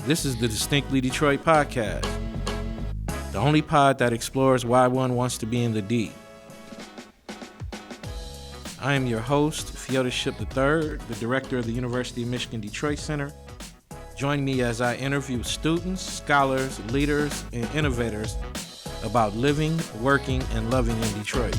This is the Distinctly Detroit podcast, the only pod that explores why one wants to be in the D. I am your host, Feodorship III, the director of the University of Michigan Detroit Center. Join me as I interview students, scholars, leaders, and innovators about living, working, and loving in Detroit.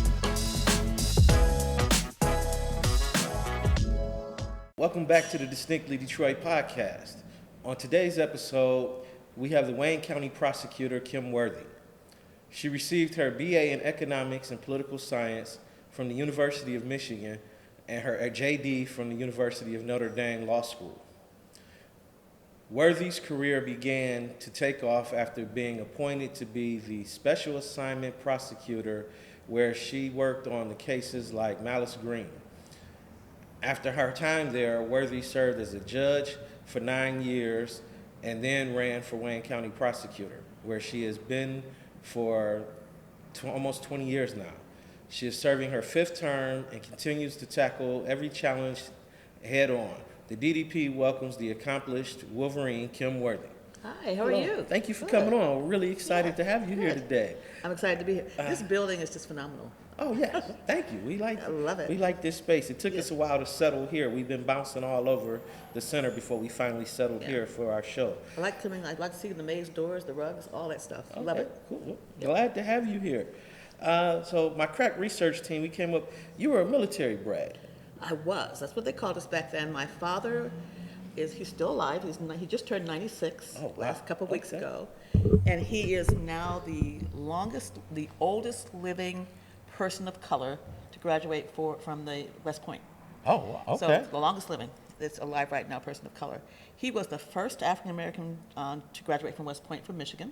Welcome back to the Distinctly Detroit podcast. On today's episode, we have the Wayne County Prosecutor, Kym Worthy. She received her BA in Economics and Political Science from the University of Michigan and her JD from the University of Notre Law School. Worthy's career began to take off after being appointed to be the Special Assignment Prosecutor, where she worked on the cases like Malice Green. After her time there, Worthy served as a judge for 9 years and then ran for Wayne County Prosecutor, where she has been for almost 20 years now. She is serving her 5th term and continues to tackle every challenge head on. The DDP welcomes the accomplished Wolverine, Kym Worthy. Hi, how are you? Thank you for coming on. We're really excited to have you here today. I'm excited to be here. This building is just phenomenal. Oh, yes. Thank you. I love it. We like this space. It took us a while to settle here. We've been bouncing all over the center before we finally settled here for our show. I like seeing the maze doors, the rugs, all that stuff. I love it. Cool. Glad to have you here. So my crack research team, we came up, you were a military brat. I was. That's what they called us back then. My father he's still alive. He just turned 96 last couple of weeks ago. And he is now the oldest living person of color to graduate from the West Point. Oh, okay. So the longest living that's alive right now, person of color. He was the first African American to graduate from West Point from Michigan.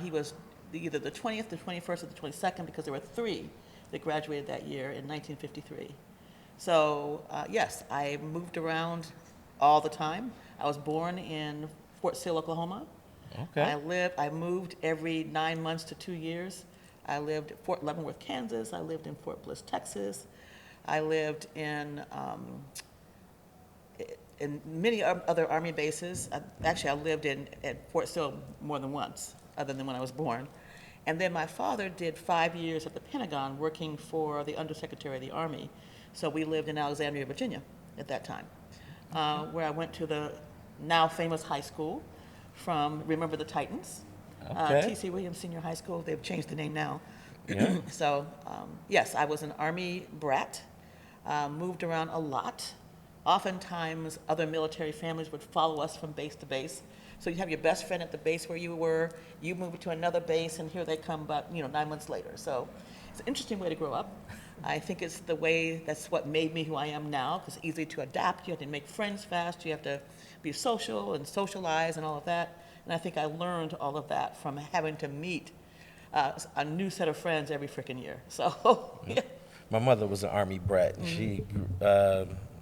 He was either the 20th, the 21st, or the 22nd, because there were 3 that graduated that year in 1953. So yes, I moved around all the time. I was born in Fort Sill, Oklahoma. Okay. I moved every 9 months to 2 years. I lived at Fort Leavenworth, Kansas. I lived in Fort Bliss, Texas. I lived in many other Army bases. I lived at Fort Sill more than once, other than when I was born. And then my father did 5 years at the Pentagon working for the Undersecretary of the Army. So we lived in Alexandria, Virginia at that time, where I went to the now famous high school from Remember the Titans. T.C. Williams Senior High School. They've changed the name now. Yeah. So, yes, I was an Army brat, moved around a lot. Oftentimes, other military families would follow us from base to base. So you have your best friend at the base where you were, you move to another base, and here they come about 9 months later. So it's an interesting way to grow up. I think it's that's what made me who I am now, because it's easy to adapt. You have to make friends fast. You have to be social and socialize and all of that. And I think I learned all of that from having to meet a new set of friends every freaking year. So, yeah. My mother was an Army brat.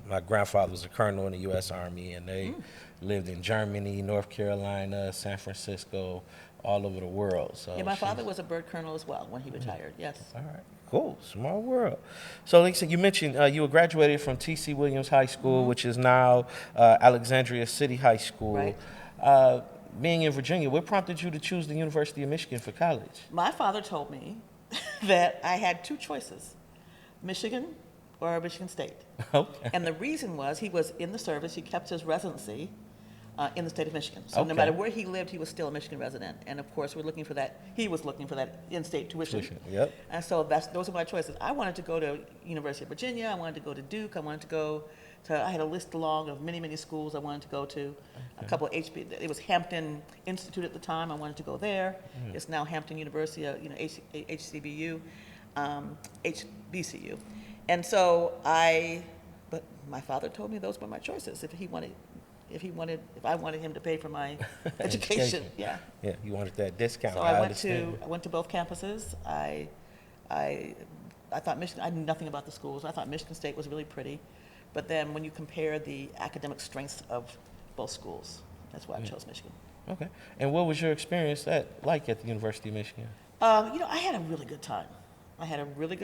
My grandfather was a colonel in the U.S. Army, and they lived in Germany, North Carolina, San Francisco, all over the world. So my father was a bird colonel as well when he retired, yes. All right, cool, small world. So like I said, you mentioned you were graduated from T.C. Williams High School, which is now Alexandria City High School. Right. Being in Virginia, what prompted you to choose the University of Michigan for college? My father told me that I had 2 choices, Michigan or Michigan State. Okay. And the reason was he was in the service, he kept his residency in the state of Michigan. So no matter where he lived, he was still a Michigan resident. And of course, he was looking for that in-state tuition. Yep. And so those are my choices. I wanted to go to University of Virginia, I wanted to go to Duke, I had a list along of many, many schools I wanted to go to. A couple of it was Hampton Institute at the time, I wanted to go there. It's now Hampton University, HCBU, HBCU. And so but my father told me those were my choices if I wanted him to pay for my education. Yeah. Yeah, you wanted that discount. So I went to both campuses. I thought Michigan, I knew nothing about the schools. I thought Michigan State was really pretty. But then when you compare the academic strengths of both schools, that's why I chose Michigan. Okay. And what was your experience like at the University of Michigan? I had a really good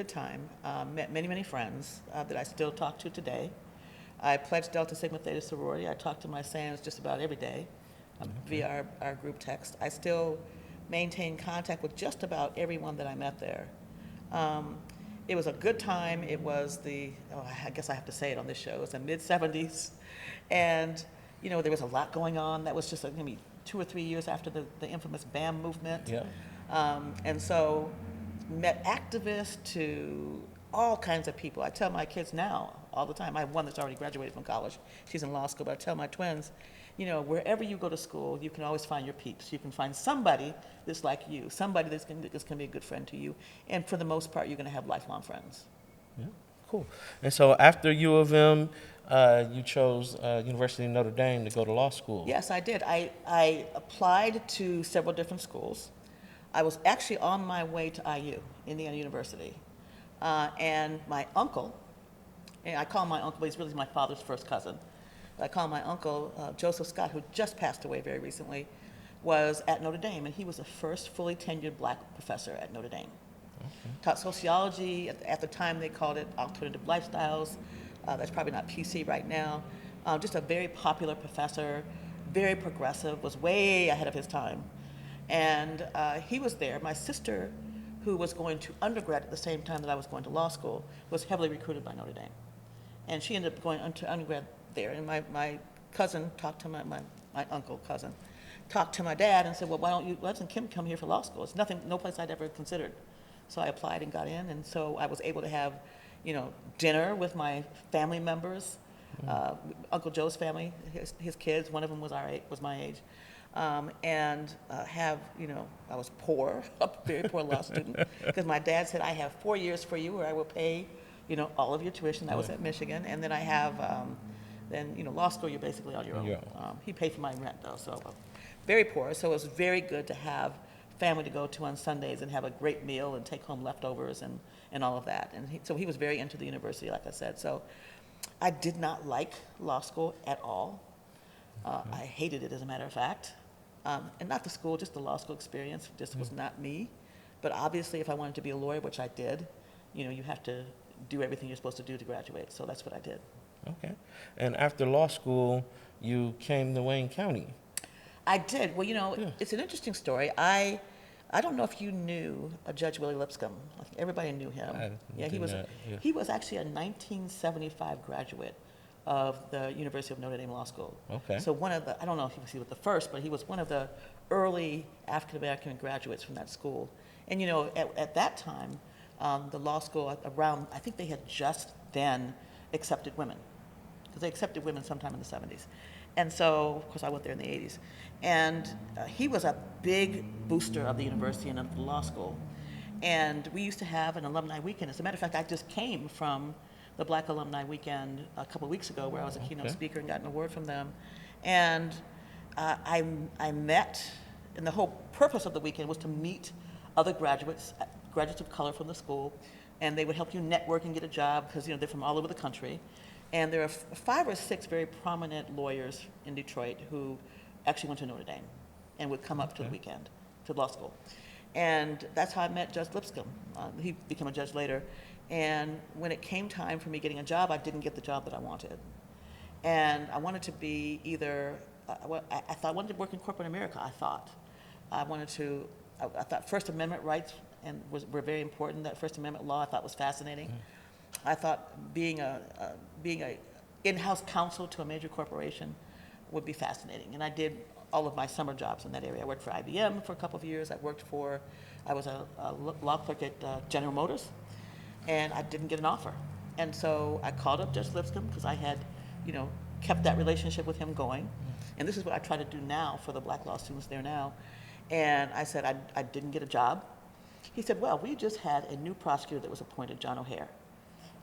time. Met many, many friends that I still talk to today. I pledged Delta Sigma Theta sorority. I talk to my SANs just about every day. via our group text. I still maintain contact with just about everyone that I met there. It was a good time. It was I guess I have to say it on this show, it was the mid-'70s. And, there was a lot going on. That was just maybe 2 or 3 years after the infamous BAM movement. Yeah. And so met activists to all kinds of people. I tell my kids now all the time. I have one that's already graduated from college. She's in law school, but I tell my twins, wherever you go to school, you can always find your peeps. You can find somebody that's like you, somebody that's going to be a good friend to you. And for the most part, you're going to have lifelong friends. Yeah, cool. And so after U of M, you chose University of Notre Dame to go to law school. Yes, I did. I applied to several different schools. I was actually on my way to IU, Indiana University. And my uncle, and I call him my uncle, but he's really my father's first cousin. I call him my uncle, Joseph Scott, who just passed away very recently, was at Notre Dame, and he was the first fully tenured black professor at Notre Dame. Okay. Taught sociology. At the time, they called it alternative lifestyles. That's probably not PC right now. Just a very popular professor, very progressive, was way ahead of his time. And he was there. My sister, who was going to undergrad at the same time that I was going to law school, was heavily recruited by Notre Dame. And she ended up going to undergrad there. And my cousin talked to my uncle cousin, talked to my dad and said, well, why doesn't Kym come here for law school? It's no place I'd ever considered. So I applied and got in. And so I was able to have, dinner with my family members, Uncle Joe's family, his kids. One of them was my age. And I was poor, a very poor law student, because my dad said, I have 4 years for you, or I will pay, all of your tuition. That was at Michigan. And then I have, law school, you're basically on your own. Yeah. He paid for my rent, though, so very poor. So it was very good to have family to go to on Sundays and have a great meal and take home leftovers and all of that. And so he was very into the university, like I said. So I did not like law school at all. I hated it, as a matter of fact. And not the school, just the law school experience just was not me. But obviously, if I wanted to be a lawyer, which I did, you have to do everything you're supposed to do to graduate. So that's what I did. Okay. And after law school, you came to Wayne County. I did. Well, It's an interesting story. I don't know if you knew Judge Willie Lipscomb. I think everybody knew him. He was actually a 1975 graduate of the University of Notre Dame Law School. Okay. So I don't know if he was the first, but he was one of the early African American graduates from that school. And at that time, the law school I think they had just then accepted women, because they accepted women sometime in the 70s. And so, of course, I went there in the 80s. And he was a big booster of the university and of the law school. And we used to have an alumni weekend. As a matter of fact, I just came from the Black Alumni Weekend a couple of weeks ago, where I was a keynote speaker and got an award from them. And I met, and the whole purpose of the weekend was to meet other graduates of color from the school, and they would help you network and get a job, because they're from all over the country. And there are 5 or 6 very prominent lawyers in Detroit who actually went to Notre Dame and would come up to the weekend to law school. And that's how I met Judge Lipscomb. He became a judge later. And when it came time for me getting a job, I didn't get the job that I wanted. And I wanted to be either, I wanted to work in corporate America, I thought. I thought First Amendment rights were very important. That First Amendment law I thought was fascinating. I thought being a in-house counsel to a major corporation would be fascinating. And I did all of my summer jobs in that area. I worked for IBM for a couple of years. I was a law clerk at General Motors, and I didn't get an offer. And so I called up Judge Lipscomb, because I had, kept that relationship with him going. And this is what I try to do now for the black law students there now. And I said, I didn't get a job. He said, well, we just had a new prosecutor that was appointed, John O'Hare.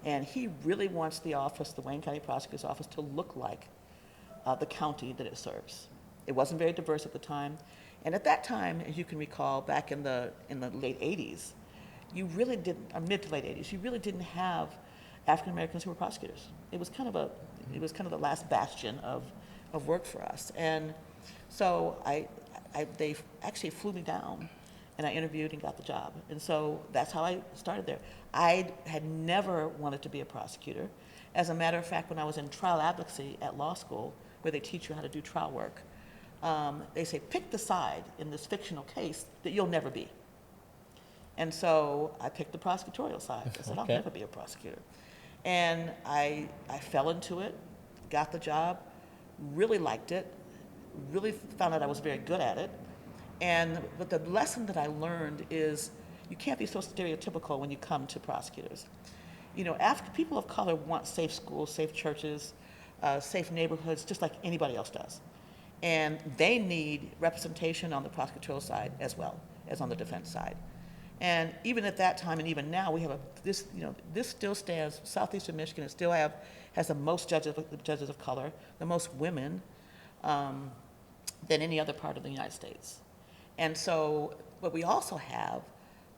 And he really wants the Wayne County Prosecutor's office, to look like the county that it serves. It wasn't very diverse at the time. And at that time, as you can recall, back in the late 80s, you really didn't, mid to late 80s, you really didn't have African Americans who were prosecutors. It was kind of the last bastion of work for us. And so they actually flew me down, and I interviewed and got the job. And so that's how I started there. I had never wanted to be a prosecutor. As a matter of fact, when I was in trial advocacy at law school, where they teach you how to do trial work, they say, pick the side in this fictional case that you'll never be. And so I picked the prosecutorial side. I said, I'll never be a prosecutor. And I fell into it, got the job, really liked it, really found out I was very good at it. But the lesson that I learned is you can't be so stereotypical when you come to prosecutors. You know, after people of color want safe schools, safe churches, safe neighborhoods, just like anybody else does. And they need representation on the prosecutorial side as well as on the defense side. And even at that time, and even now, we have this still stands. Southeastern Michigan has the most judges of color, the most women than any other part of the United States. And so, but we also have,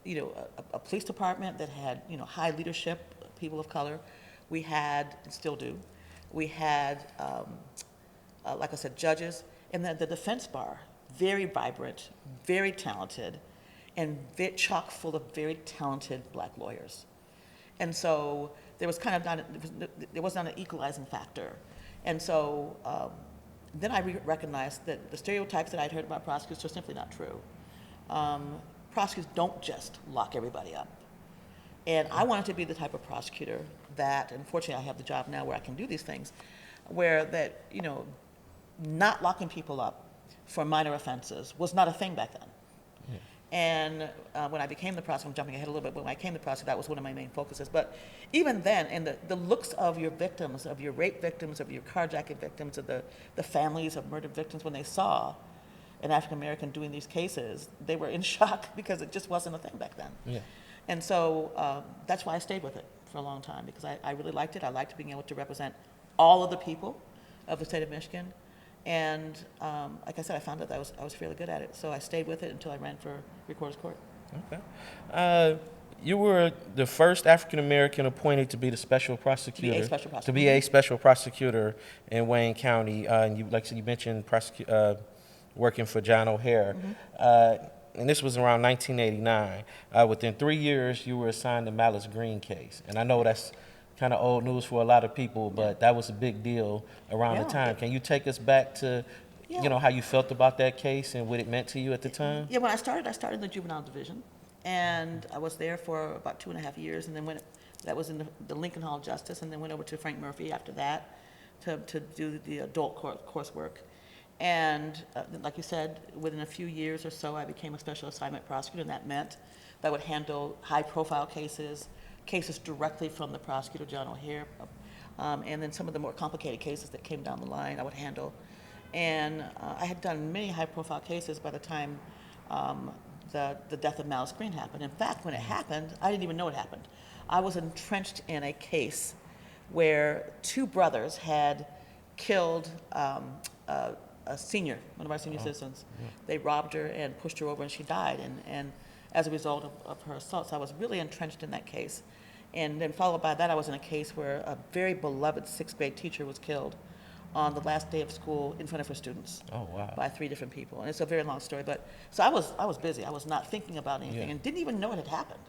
a police department that had, high leadership, people of color. We had, and still do, we had, like I said, judges, and then the defense bar, very vibrant, very talented, and chock full of very talented black lawyers. And so there was there was not an equalizing factor. And so then I recognized that the stereotypes that I'd heard about prosecutors are simply not true. Prosecutors don't just lock everybody up. And I wanted to be the type of prosecutor that, unfortunately I have the job now where I can do these things, where that, not locking people up for minor offenses was not a thing back then. Yeah. And when I became the prosecutor, I'm jumping ahead a little bit, but when I became the prosecutor, that was one of my main focuses. But even then, and the looks of your victims, of your rape victims, of your carjacking victims, of the families of murdered victims, when they saw an African American doing these cases, they were in shock because it just wasn't a thing back then. Yeah. And so that's why I stayed with it for a long time, because I really liked it. I liked being able to represent all of the people of the state of Michigan. And like I said, I found out that I was fairly good at it. So I stayed with it until I ran for Recorder's Court. Okay. You were the first African American appointed to be the special prosecutor. To be a special prosecutor in Wayne County. And you, like you mentioned, working for John O'Hare. Mm-hmm. And this was around 1989. Within 3 years, you were assigned the Malice Green case. And I know that's kind of old news for a lot of people, but that was a big deal around the time. Can you take us back to, how you felt about that case and what it meant to you at the time? Yeah, when I started in the juvenile division, and I was there for about 2.5 years, and then that was in the Lincoln Hall of Justice, and then went over to Frank Murphy after that to do the adult coursework. And like you said, within a few years or so, I became a special assignment prosecutor, and that meant that I would handle high-profile cases directly from the prosecutor, John O'Hare, and then some of the more complicated cases that came down the line I would handle. And I had done many high-profile cases by the time the death of Malice Green happened. In fact, when it happened, I didn't even know it happened. I was entrenched in a case where two brothers had killed a senior, one of our senior citizens. Yeah. They robbed her and pushed her over, and she died. And as a result of her assaults, I was really entrenched in that case. And then followed by that, I was in a case where a very beloved 6th grade teacher was killed on the last day of school in front of her students. Oh, wow. By 3 different people. And it's a very long story. But so I was busy. I was not thinking about anything and didn't even know it had happened.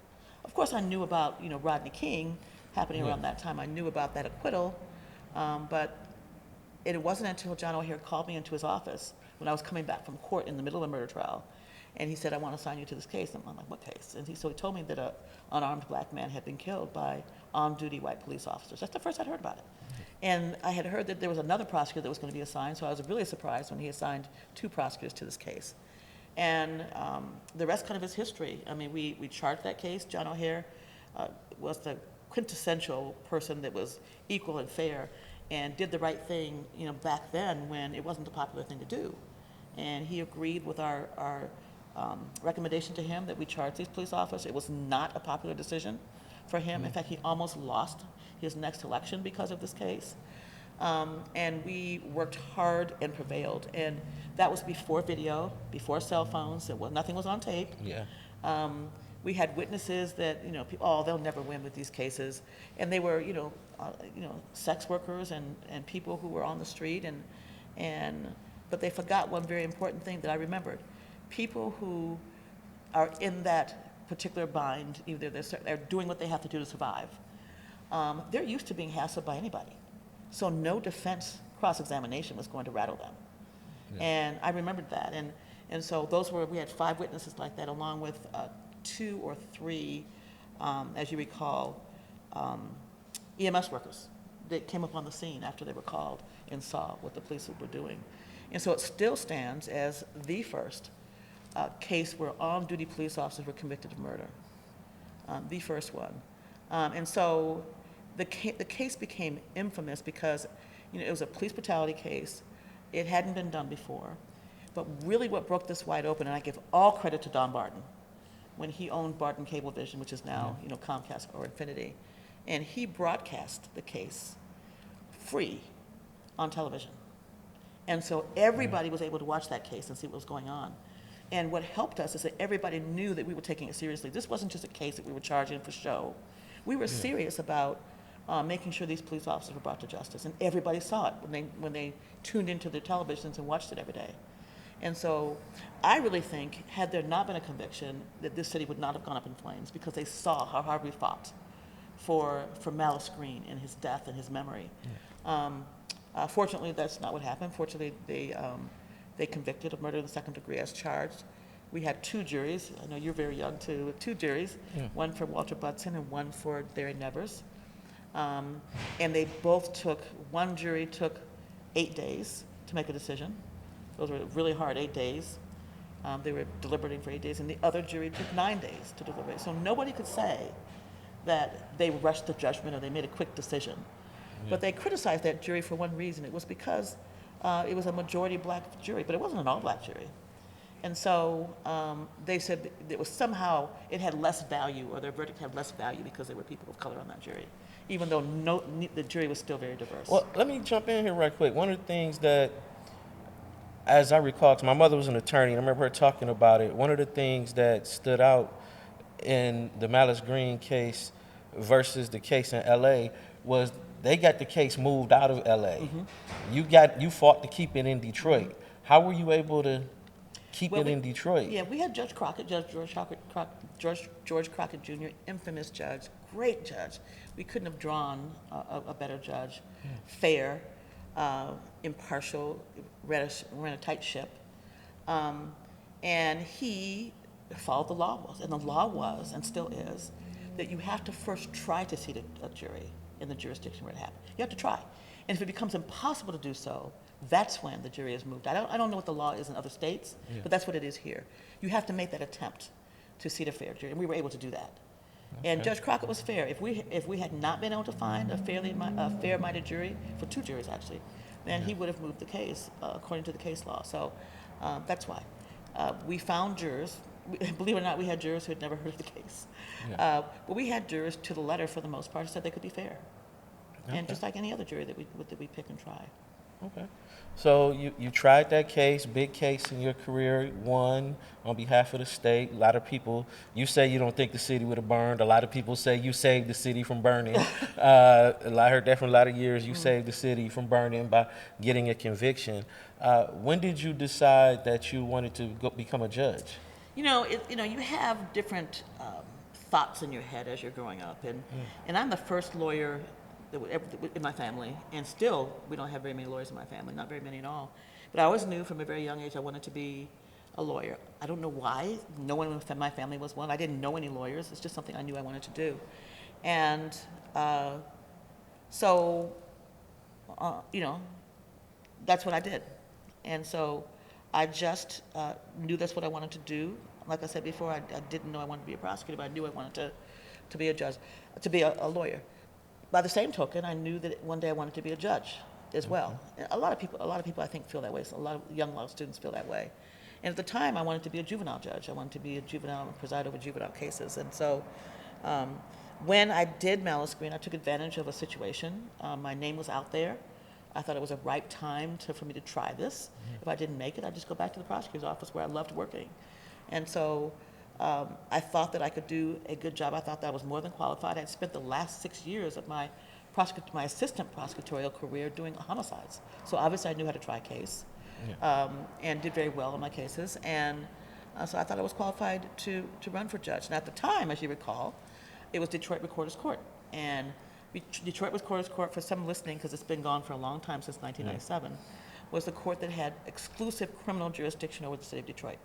Of course, I knew about Rodney King happening around that time. I knew about that acquittal, but it wasn't until John O'Hare called me into his office when I was coming back from court in the middle of a murder trial. And he said, I want to assign you to this case. And I'm like, what case? And so he told me that an unarmed black man had been killed by on-duty white police officers. That's the first I'd heard about it. And I had heard that there was another prosecutor that was going to be assigned, so I was really surprised when he assigned 2 prosecutors to this case. And the rest kind of is history. I mean, we charged that case. John O'Hare was the quintessential person that was equal and fair and did the right thing, back then when it wasn't a popular thing to do. And he agreed with our recommendation to him that we charge these police officers. It was not a popular decision for him. Mm-hmm. In fact, he almost lost his next election because of this case. And we worked hard and prevailed. And that was before video, before cell phones. Nothing was on tape. Yeah. We had witnesses that, people, they'll never win with these cases. And they were, sex workers and people who were on the street. But they forgot one very important thing that I remembered. People who are in that particular bind, either they're doing what they have to do to survive, they're used to being hassled by anybody. So no defense cross-examination was going to rattle them. And I remembered that. And so we had 5 witnesses like that, along with 2 or 3, as you recall, EMS workers that came up on the scene after they were called and saw what the police were doing. And so it still stands as the first case where on-duty police officers were convicted of murder, the first one. And so the case became infamous because, it was a police brutality case. It hadn't been done before. But really what broke this wide open, and I give all credit to Don Barton, when he owned Barton Cablevision, which is now, Comcast or Infinity, and he broadcast the case free on television. And so everybody was able to watch that case and see what was going on. And what helped us is that everybody knew that we were taking it seriously. This wasn't just a case that we were charging for show. We were serious about making sure these police officers were brought to justice. And everybody saw it when they tuned into their televisions and watched it every day. And so I really think, had there not been a conviction, that this city would not have gone up in flames, because they saw how hard we fought for Malice Green and his death and his memory. Fortunately, that's not what happened. Fortunately, they convicted of murder in the 2nd degree as charged. We had 2 juries. I know you're very young too. 2 juries, one for Walter Budson and one for Larry Nevers. And they both one jury took 8 days to make a decision. Those were really hard 8 days. They were deliberating for 8 days, and the other jury took 9 days to deliberate. So nobody could say that they rushed the judgment or they made a quick decision. But they criticized that jury for one reason. It was because it was a majority black jury, but it wasn't an all-black jury. And so they said it was somehow, it had less value, or their verdict had less value because there were people of color on that jury, even though the jury was still very diverse. Well, let me jump in here right quick. One of the things that, as I recall, 'cause my mother was an attorney, and I remember her talking about it, one of the things that stood out in the Malice Green case versus the case in L.A. was they got the case moved out of L.A. You fought to keep it in Detroit. How were you able to keep it in Detroit? Yeah, we had Judge Crockett, George Crockett Jr., infamous judge, great judge. We couldn't have drawn a better judge. Fair, impartial, ran a tight ship. And he followed the law, and the law was, and still is, that you have to first try to seat a jury in the jurisdiction where it happened. You have to try. And if it becomes impossible to do so, that's when the jury is moved. I don't know what the law is in other states, but that's what it is here. You have to make that attempt to seat a fair jury, and we were able to do that. Okay. And Judge Crockett was fair. If we had not been able to find a fair-minded jury, for 2 juries actually, then he would have moved the case according to the case law. So that's why. We found jurors. Believe it or not, we had jurors who had never heard of the case. But we had jurors to the letter, for the most part, who said they could be fair. And just like any other jury that we pick and try. Okay. So you tried that case, big case in your career, won on behalf of the state. A lot of people, you say you don't think the city would have burned. A lot of people say you saved the city from burning. I heard that from a lot of years. You saved the city from burning by getting a conviction. When did you decide that you wanted to become a judge? You have different thoughts in your head as you're growing up, and I'm the first lawyer in my family, and still we don't have very many lawyers in my family, not very many at all. But I always knew from a very young age I wanted to be a lawyer. I don't know why. No one in my family was one. I didn't know any lawyers. It's just something I knew I wanted to do, and so that's what I did, and so I just knew that's what I wanted to do. Like I said before, I didn't know I wanted to be a prosecutor, but I knew I wanted to be a judge, to be a lawyer. By the same token, I knew that one day I wanted to be a judge as well. And a lot of people I think feel that way. So a lot of young law students feel that way. And at the time, I wanted to be a juvenile judge. I wanted to be a juvenile and preside over juvenile cases. And so when I did Malice Green, I took advantage of a situation. My name was out there. I thought it was a ripe time for me to try this. If I didn't make it, I'd just go back to the prosecutor's office where I loved working. And so I thought that I could do a good job. I thought that I was more than qualified. I had spent the last 6 years of my assistant prosecutorial career doing homicides. So obviously I knew how to try a case and did very well in my cases. And so I thought I was qualified to run for judge. And at the time, as you recall, it was Detroit Recorder's Court. And Detroit Recorder's Court, for some listening, because it's been gone for a long time, since 1997, was the court that had exclusive criminal jurisdiction over the city of Detroit.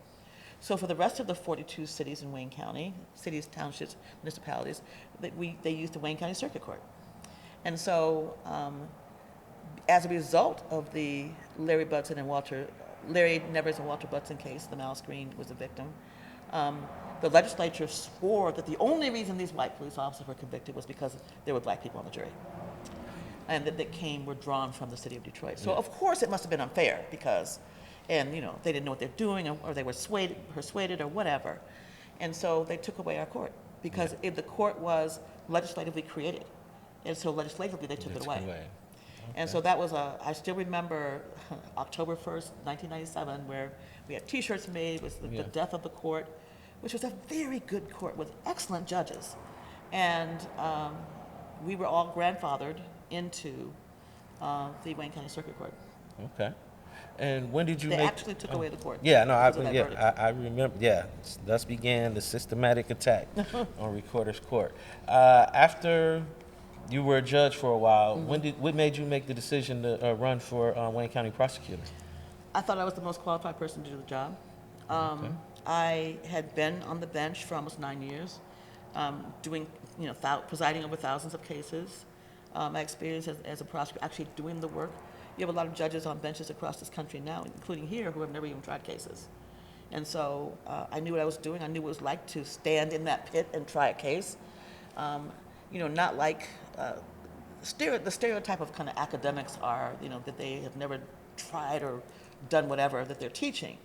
So for the rest of the 42 cities in Wayne County, cities, townships, municipalities, they used the Wayne County Circuit Court. And so as a result of the Larry Nevers and Walter Budson case, the Malice Green was a victim, the legislature swore that the only reason these white police officers were convicted was because there were black people on the jury, and that were drawn from the city of Detroit. So of course it must have been unfair because, and they didn't know what they're doing, or they were persuaded or whatever, and so they took away our court because if the court was legislatively created, and so legislatively they took it away. Okay. And so that was I still remember October 1st, 1997, where we had T-shirts made with the death of the court, which was a very good court with excellent judges. And we were all grandfathered into the Wayne County Circuit Court. Okay. And when did you They actually took away the court. Yeah, no, I remember. Yeah, thus began the systematic attack on Recorder's Court. After you were a judge for a while, what made you make the decision to run for Wayne County Prosecutor? I thought I was the most qualified person to do the job. Okay. I had been on the bench for almost 9 years, presiding over thousands of cases. My experience as a prosecutor, actually doing the work. You have a lot of judges on benches across this country now, including here, who have never even tried cases. And so I knew what I was doing. I knew what it was like to stand in that pit and try a case. Not like the stereotype of kind of academics are, that they have never tried or done whatever that they're teaching.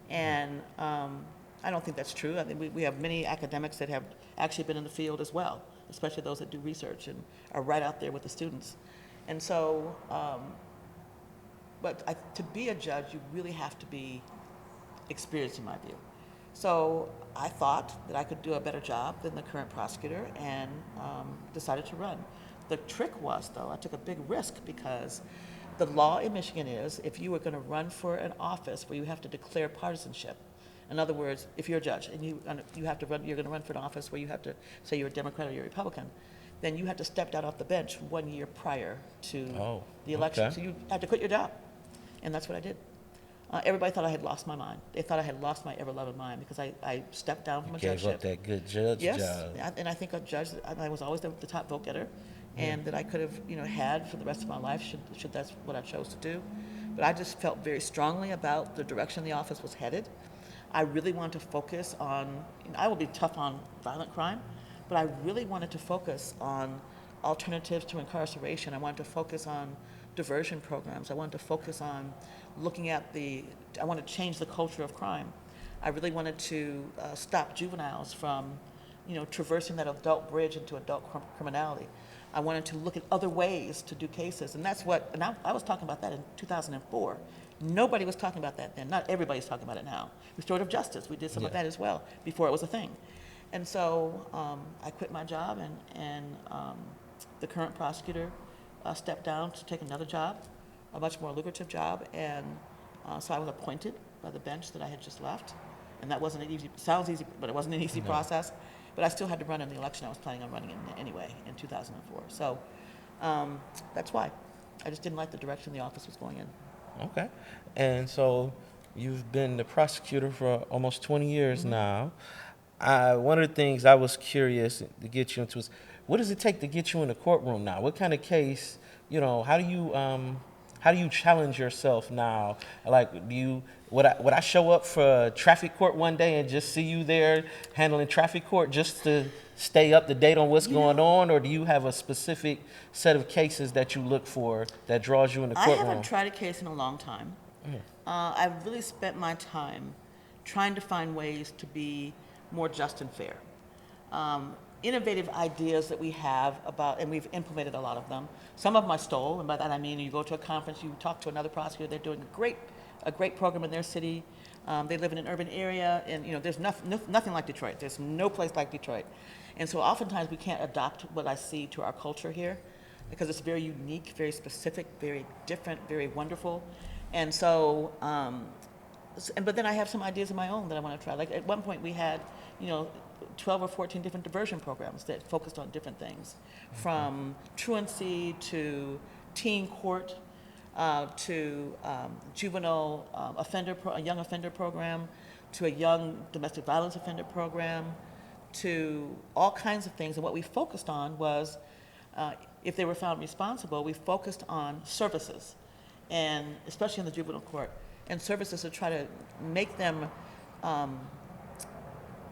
And I don't think that's true. I think we have many academics that have actually been in the field as well, especially those that do research and are right out there with the students. And so, to be a judge, you really have to be experienced, in my view. So I thought that I could do a better job than the current prosecutor and decided to run. The trick was, though, I took a big risk because the law in Michigan is if you were going to run for an office where you have to declare partisanship. In other words, if you're a judge and you have to run, you're going to run for an office where you have to say you're a Democrat or you're a Republican, then you have to step down off the bench 1 year prior to the election. Okay. So you had to quit your job, and that's what I did. Everybody thought I had lost my mind. They thought I had lost my ever-loving mind because I stepped down from a judgeship. Gave up that good judge job. Yes, and I think a judge, I was always the top vote getter, and that I could have, had for the rest of my life should that's what I chose to do. But I just felt very strongly about the direction the office was headed. I really wanted to focus on, I will be tough on violent crime, but I really wanted to focus on alternatives to incarceration. I wanted to focus on diversion programs. I wanted to focus on looking at I wanted to change the culture of crime. I really wanted to stop juveniles from, traversing that adult bridge into adult criminality. I wanted to look at other ways to do cases, and I was talking about that in 2004. Nobody was talking about that then. Not everybody's talking about it now. Restorative justice, we did some of that as well before it was a thing. And so I quit my job, and the current prosecutor stepped down to take another job, a much more lucrative job, and so I was appointed by the bench that I had just left. And that wasn't an easy, sounds easy, but it wasn't an easy process. But I still had to run in the election I was planning on running in anyway in 2004. So that's why. I just didn't like the direction the office was going in. Okay. And so you've been the prosecutor for almost 20 years now. One of the things I was curious to get you into is, what does it take to get you in the courtroom now? What kind of case, how do you challenge yourself now? Like, would I show up for traffic court one day and just see you there handling traffic court just to stay up to date on what's going on, or do you have a specific set of cases that you look for that draws you in the courtroom? I haven't tried a case in a long time. I've really spent my time trying to find ways to be more just and fair. Innovative ideas that we have about, and we've implemented a lot of them. Some of them I stole, and by that I mean you go to a conference, you talk to another prosecutor, they're doing a great program in their city. They live in an urban area, and there's nothing like Detroit. There's no place like Detroit. And so oftentimes we can't adopt what I see to our culture here because it's very unique, very specific, very different, very wonderful. And so, but then I have some ideas of my own that I want to try. Like at one point we had, 12 or 14 different diversion programs that focused on different things, from truancy to teen court. to juvenile a young offender program, to a young domestic violence offender program, to all kinds of things. And what we focused on was, if they were found responsible, we focused on services, and especially in the juvenile court, and services to try to make them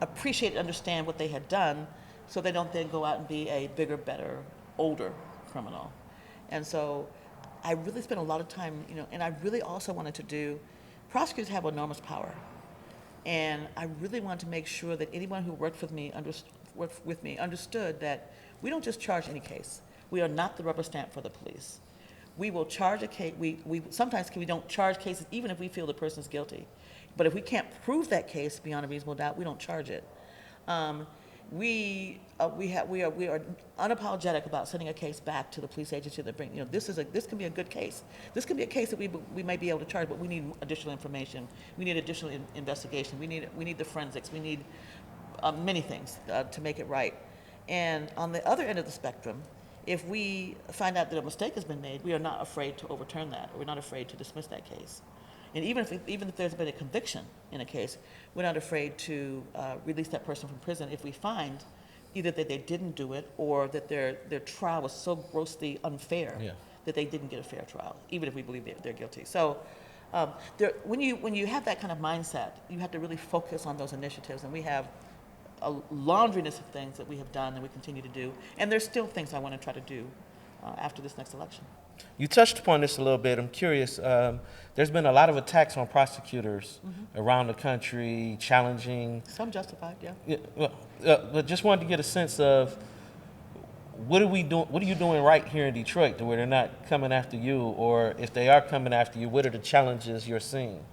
appreciate and understand what they had done, so they don't then go out and be a bigger, better, older criminal. And so I really spent a lot of time, and I really also wanted to do, prosecutors have enormous power. And I really wanted to make sure that anyone who worked with me understood that we don't just charge any case. We are not the rubber stamp for the police. We will charge a case. Sometimes we don't charge cases even if we feel the person is guilty. But if we can't prove that case beyond a reasonable doubt, we don't charge it. We are unapologetic about sending a case back to the police agency that bring, this can be a good case. This can be a case that we may be able to charge, but we need additional information. We need additional investigation. We need the forensics. We need many things to make it right. And on the other end of the spectrum, if we find out that a mistake has been made, we are not afraid to overturn that. We're not afraid to dismiss that case. And even if there's been a conviction in a case, we're not afraid to release that person from prison if we find either that they didn't do it or that their trial was so grossly unfair that they didn't get a fair trial, even if we believe they're guilty. So when you have that kind of mindset, you have to really focus on those initiatives. And we have a laundriness of things that we have done and we continue to do. And there's still things I want to try to do after this next election. You touched upon this a little bit. I'm curious. There's been a lot of attacks on prosecutors around the country, challenging. Some justified, yeah. But just wanted to get a sense of what are you doing right here in Detroit to where they're not coming after you, or if they are coming after you, what are the challenges you're seeing?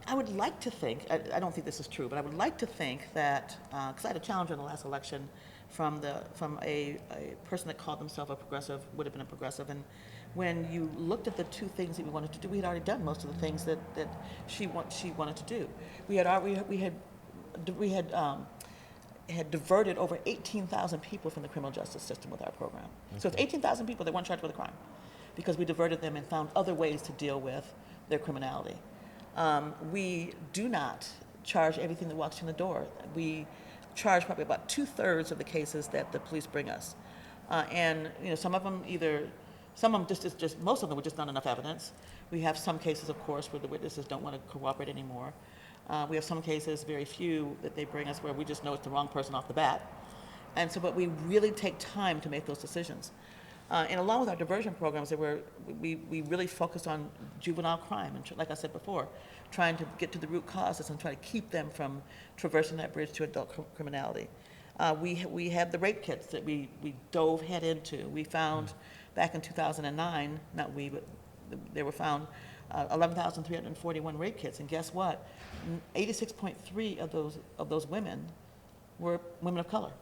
I would like to think, I don't think this is true, but I would like to think that, because I had a challenge in the last election from a person that called themselves a progressive, would have been a progressive, and when you looked at the two things that we wanted to do, we had already done most of the things that she wanted to do. We had diverted over 18,000 people from the criminal justice system with our program. Okay. So it's 18,000 people that weren't charged with a crime because we diverted them and found other ways to deal with their criminality. We do not charge everything that walks in the door. We charge probably about 2/3 of the cases that the police bring us. And some of them most of them were just not enough evidence. We have some cases, of course, where the witnesses don't want to cooperate anymore. We have some cases, very few, that they bring us where we just know it's the wrong person off the bat. And so, but we really take time to make those decisions. And along with our diversion programs, we really focus on juvenile crime, and like I said before, trying to get to the root causes and try to keep them from traversing that bridge to adult criminality. We had the rape kits that we dove head into. We found back in 2009, not we, but they were found 11,341 rape kits, and guess what? 86.3 of those women were women of color.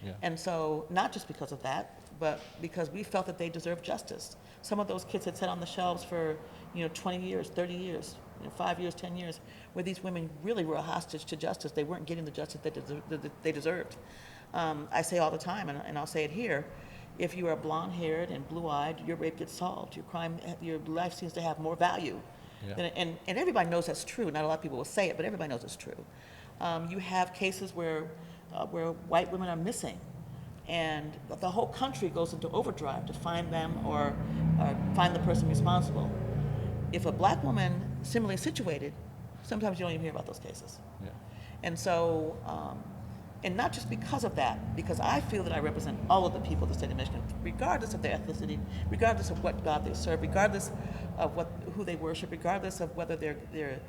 Yeah. And so, not just because of that, but because we felt that they deserved justice. Some of those kits had sat on the shelves for 20 years, 30 years, 5 years, 10 years, where these women really were a hostage to justice. They weren't getting the justice that they deserved. I say all the time, and I'll say it here, if you are blonde-haired and blue-eyed, your rape gets solved. Your life seems to have more value. Yeah. And everybody knows that's true. Not a lot of people will say it, but everybody knows it's true. You have cases where white women are missing, and the whole country goes into overdrive to find them or find the person responsible. If a black woman similarly situated, sometimes you don't even hear about those cases. Yeah. And so, and not just because of that, because I feel that I represent all of the people of the state of Michigan, regardless of their ethnicity, regardless of what God they serve, regardless of who they worship, regardless of whether they're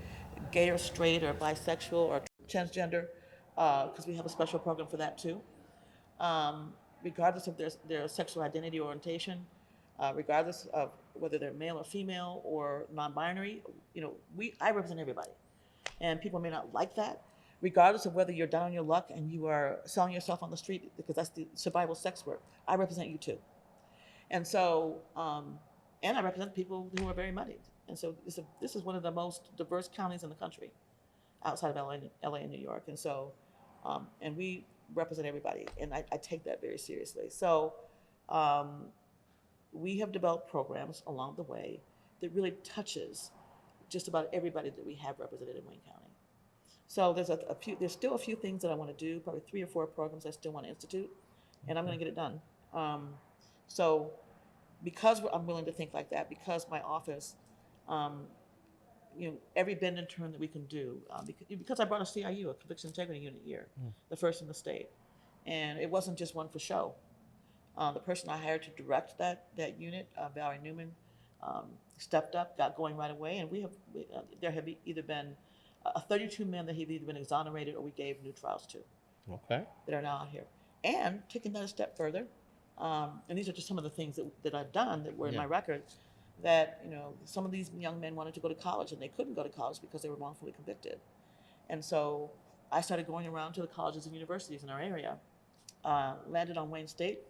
gay or straight or bisexual or transgender, because we have a special program for that too. Regardless of their sexual identity or orientation, regardless of whether they're male or female or non-binary, I represent everybody. And people may not like that, regardless of whether you're down on your luck and you are selling yourself on the street, because that's the survival sex work. I represent you too. And so, and I represent people who are very muddied. And so this is one of the most diverse counties in the country, outside of LA and New York. And so, and we represent everybody, and I take that very seriously. So we have developed programs along the way that really touches just about everybody that we have represented in Wayne County. So there's still a few things that I want to do, probably 3 or 4 programs I still want to institute, and I'm going to get it done. So because I'm willing to think like that, because my office, every bend and turn that we can do, because I brought a CIU, a Conviction Integrity Unit here, the first in the state, and it wasn't just one for show. The person I hired to direct that unit, Valerie Newman, stepped up, got going right away, and there have either been 32 men that have either been exonerated or we gave new trials to. Okay. That are now out here. And taking that a step further, and these are just some of the things that I've done that were in my record, that some of these young men wanted to go to college and they couldn't go to college because they were wrongfully convicted. And so I started going around to the colleges and universities in our area, landed on Wayne State,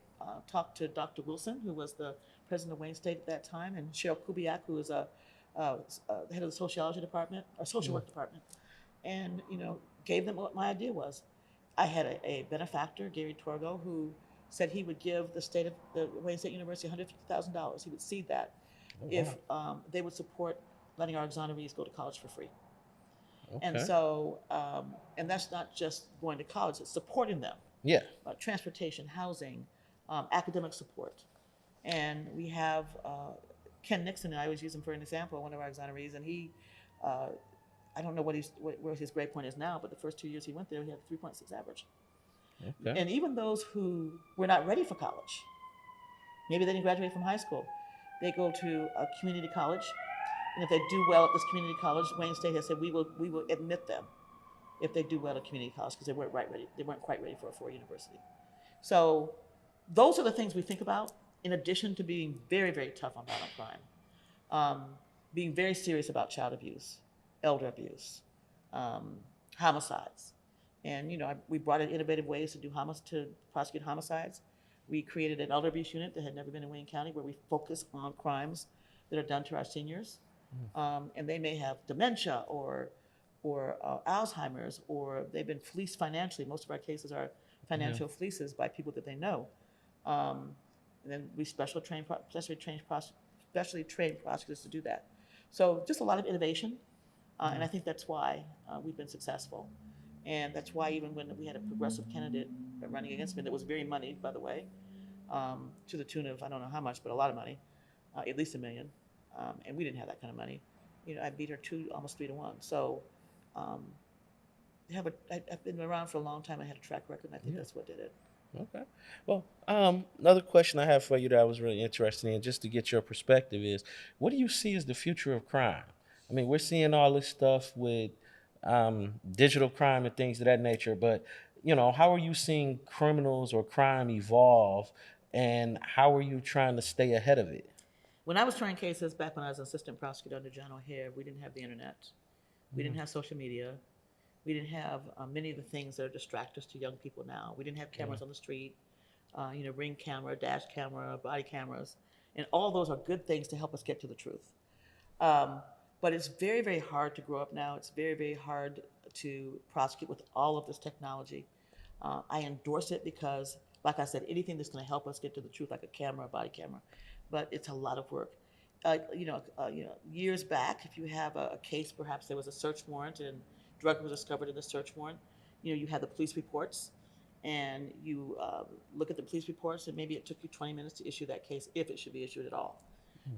talked to Dr. Wilson, who was the president of Wayne State at that time, and Cheryl Kubiak, who was the head of the sociology department, or social work department, and gave them what my idea was. I had a benefactor, Gary Torgo, who said he would give the Wayne State University $150,000. He would seed that if they would support letting our exonerees go to college for free. Okay. And so, and that's not just going to college; it's supporting them. Yeah. Transportation, housing, academic support, and we have Ken Nixon. I always use him for an example. One of our exonerees, and he. I don't know where his grade point is now, but the first 2 years he went there, he had a 3.6 average. Okay. And even those who were not ready for college, maybe they didn't graduate from high school, they go to a community college, and if they do well at this community college, Wayne State has said we will admit them if they do well at community college because they weren't quite ready for a 4-year university. So those are the things we think about, in addition to being very, very tough on violent crime, being very serious about child abuse, elder abuse, homicides. And we brought in innovative ways to prosecute homicides. We created an elder abuse unit that had never been in Wayne County, where we focus on crimes that are done to our seniors. And they may have dementia or Alzheimer's, or they've been fleeced financially. Most of our cases are financial fleeces by people that they know. And then we specially train prosecutors to do that. So just a lot of innovation. And I think that's why we've been successful. And that's why even when we had a progressive candidate running against me that was very moneyed, by the way, to the tune of, I don't know how much, but a lot of money, at least $1 million. And we didn't have that kind of money. I beat her almost 3-1. So I've been around for a long time. I had a track record, and I think that's what did it. Okay. Well, another question I have for you that I was really interested in, just to get your perspective, is what do you see as the future of crime? I mean, we're seeing all this stuff with digital crime and things of that nature, but how are you seeing criminals or crime evolve, and how are you trying to stay ahead of it? When I was trying cases back when I was an assistant prosecutor under John O'Hare, we didn't have the internet. We didn't have social media. We didn't have many of the things that are distractors to young people now. We didn't have cameras on the street, ring camera, dash camera, body cameras, and all those are good things to help us get to the truth. But it's very, very hard to grow up now. It's very, very hard to prosecute with all of this technology. I endorse it because, like I said, anything that's going to help us get to the truth, like a camera, a body camera, but it's a lot of work. Years back, if you have a case, perhaps there was a search warrant and drug was discovered in the search warrant, you had the police reports, and you look at the police reports, and maybe it took you 20 minutes to issue that case, if it should be issued at all.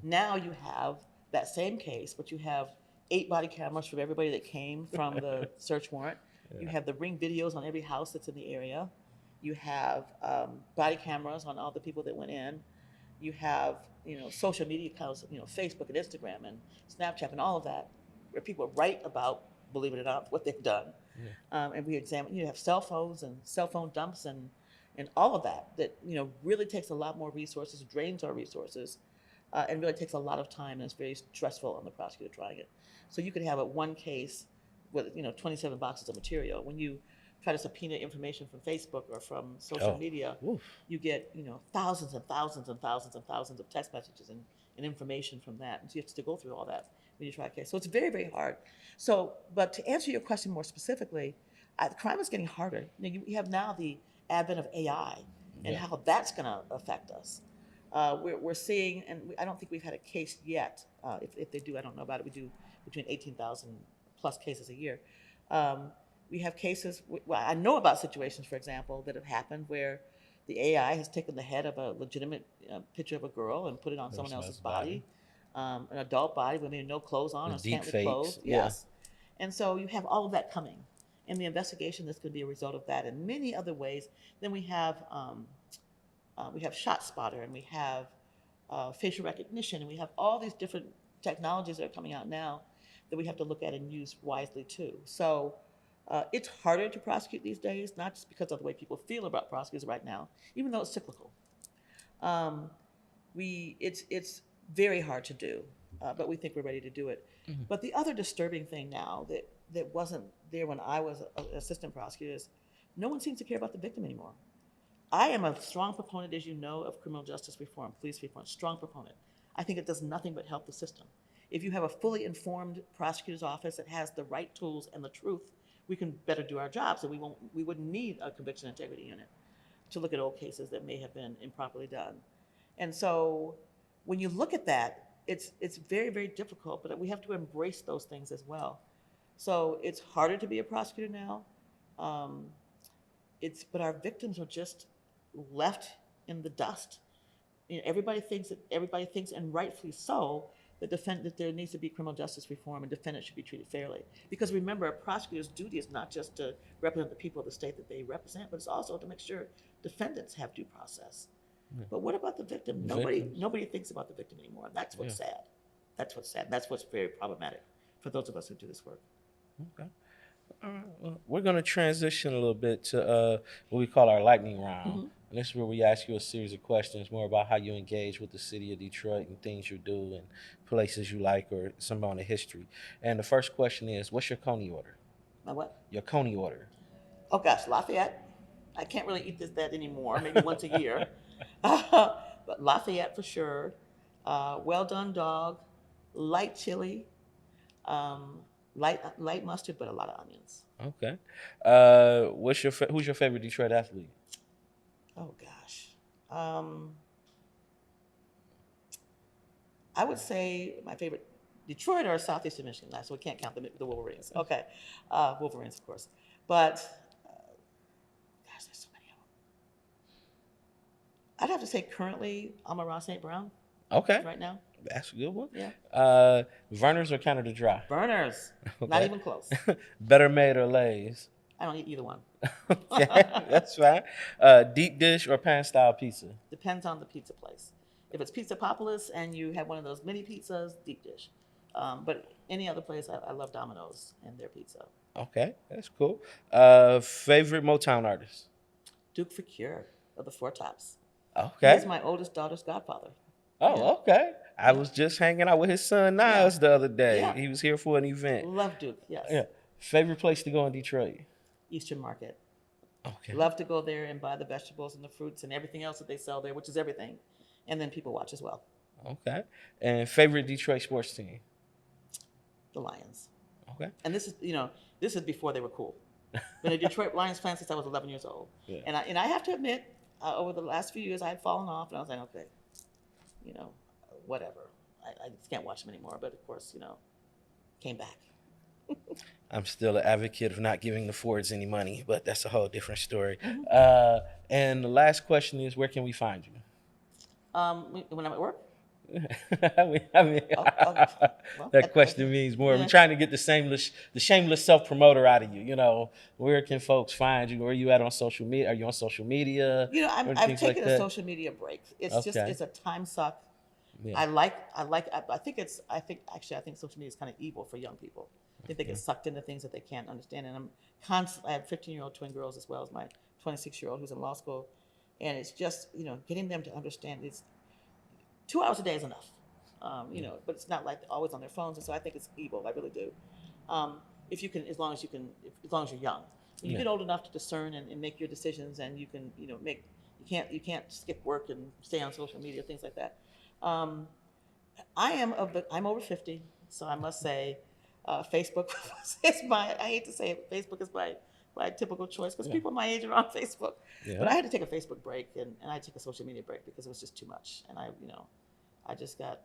Now you have that same case, but you have 8 body cameras from everybody that came from the search warrant. You have the ring videos on every house that's in the area. You have body cameras on all the people that went in. You have, social media accounts, Facebook and Instagram and Snapchat and all of that, where people write about, believe it or not, what they've done. And we examine, you have cell phones and cell phone dumps and all of that really takes a lot more resources, drains our resources, and really takes a lot of time, and it's very stressful on the prosecutor trying it. So you could have one case with 27 boxes of material. When you try to subpoena information from Facebook or from social media, you get thousands and thousands and thousands and thousands of text messages and information from that, and so you have to go through all that when you try a case. So it's very, very hard. So, but to answer your question more specifically, crime is getting harder. You have now the advent of AI and how that's going to affect us. We're seeing, and I don't think we've had a case yet. If they do, I don't know about it. We do between 18,000 plus cases a year. We have cases, well, I know about situations, for example, that have happened where the AI has taken the head of a legitimate picture of a girl and put it on someone else's body, an adult body with maybe no clothes on The or deep scantily fakes, clothed. yeah. Yes. And so you have all of that coming. And the investigation that's going to be a result of that in many other ways. Then we have Shot Spotter, and we have facial recognition, and we have all these different technologies that are coming out now that we have to look at and use wisely too. So it's harder to prosecute these days, not just because of the way people feel about prosecutors right now, even though it's cyclical. It's very hard to do, but we think we're ready to do it. Mm-hmm. But the other disturbing thing now that wasn't there when I was an assistant prosecutor is no one seems to care about the victim anymore. I am a strong proponent, as you know, of criminal justice reform, police reform, strong proponent. I think it does nothing but help the system. If you have a fully informed prosecutor's office that has the right tools and the truth, we can better do our jobs, and we wouldn't need a conviction integrity unit to look at old cases that may have been improperly done. And so when you look at that, it's very, very difficult, but we have to embrace those things as well. So it's harder to be a prosecutor now. But our victims are just left in the dust. You know, everybody thinks, and rightfully so, that there needs to be criminal justice reform and defendants should be treated fairly. Because remember, a prosecutor's duty is not just to represent the people of the state that they represent, but it's also to make sure defendants have due process. Yeah. But what about the victim? Nobody thinks about the victim anymore. And that's what's sad. That's what's sad. That's what's very problematic for those of us who do this work. Okay. All right. Well, we're going to transition a little bit to what we call our lightning round. Mm-hmm. And this is where we ask you a series of questions more about how you engage with the city of Detroit and things you do and places you like or some amount of history. And the first question is, what's your Coney order? My what? Your Coney order. Oh, gosh, Lafayette. I can't really eat that anymore, maybe once a year. But Lafayette for sure. Well done dog. Light chili. Light mustard, but a lot of onions. Okay. Who's your favorite Detroit athlete? Oh gosh, I would say my favorite Detroit or Southeastern Michigan. So we can't count the Wolverines. Okay, Wolverines of course, but gosh, there's so many of them. I'd have to say currently Amon-Ra St. Brown. Okay. Right now. That's a good one. Yeah. Vernors or Canada Dry? Vernors. Okay. Not even close. Better Made or Lay's? I don't eat either one. Okay, that's fine. Deep dish or pan style pizza? Depends on the pizza place. If it's Pizza Populis and you have one of those mini pizzas, deep dish. But any other place, I love Domino's and their pizza. Okay, that's cool. Favorite Motown artist? Duke Fakir of the Four Tops. Okay. He's my oldest daughter's godfather. Oh, yeah. Okay. I was just hanging out with his son Niles the other day. Yeah. He was here for an event. Love Duke, yes. Yeah. Favorite place to go in Detroit? Eastern Market. Okay. Love to go there and buy the vegetables and the fruits and everything else that they sell there, which is everything. And then people watch as well. Okay. And favorite Detroit sports team? The Lions. Okay. And this is before they were cool. Been a Detroit Lions fan since I was 11 years old. Yeah. And I have to admit, over the last few years, I had fallen off, and I was like, okay, whatever. I just can't watch them anymore. But of course, came back. I'm still an advocate of not giving the Fords any money, but that's a whole different story. Mm-hmm. And the last question is, where can we find you? When I'm at work? That question means more. Yeah. We're trying to get the shameless self-promoter out of you. Where can folks find you? Where are you at on social media? Are you on social media? I've taken a social media break. It's it's a time suck. Yeah. I think social media is kind of evil for young people. I think they get sucked into things that they can't understand. And I have 15-year-old twin girls as well as my 26-year-old who's in law school. And it's just, getting them to understand it's 2 hours a day is enough, but it's not like they're always on their phones. And so I think it's evil. I really do. If you can, as long as you're young, you get old enough to discern and make your decisions, and you can, you can't skip work and stay on social media, things like that. I'm over 50, so I must say, Facebook is I hate to say it, Facebook is my by typical choice because Yeah. people my age are on Facebook. Yeah. But I had to take a Facebook break and I took a social media break because it was just too much. And I just got,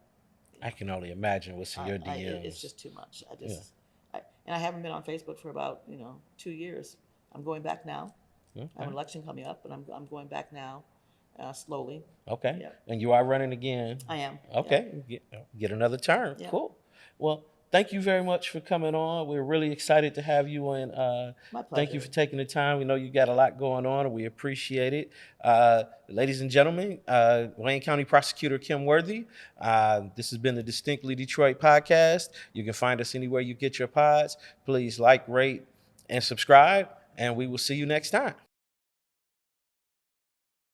I can only imagine what's in your DMs. it's just too much. And I haven't been on Facebook for about 2 years. I'm going back now. I have Okay. an election coming up, but I'm going back now, slowly. Okay. Yeah. And you are running again. I am. Okay. Get another term. Yeah. Cool. Well, thank you very much for coming on. We're really excited to have you on. My Thank you pleasure. for taking the time. We know you got a lot going on, and we appreciate it. Ladies and gentlemen, Wayne County Prosecutor Kym Worthy. This has been the Distinctly Detroit podcast. You can find us anywhere you get your pods. Please like, rate, and subscribe, and we will see you next time.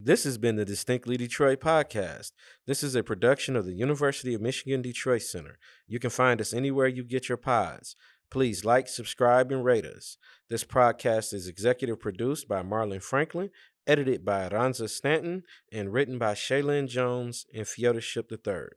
This has been the Distinctly Detroit podcast. This is a production of the University of Michigan Detroit Center. You can find us anywhere you get your pods. Please like, subscribe, and rate us. This podcast is executive produced by Marlon Franklin, edited by Aranza Stanton, and written by Shaylin Jones and Fyodor Ship III.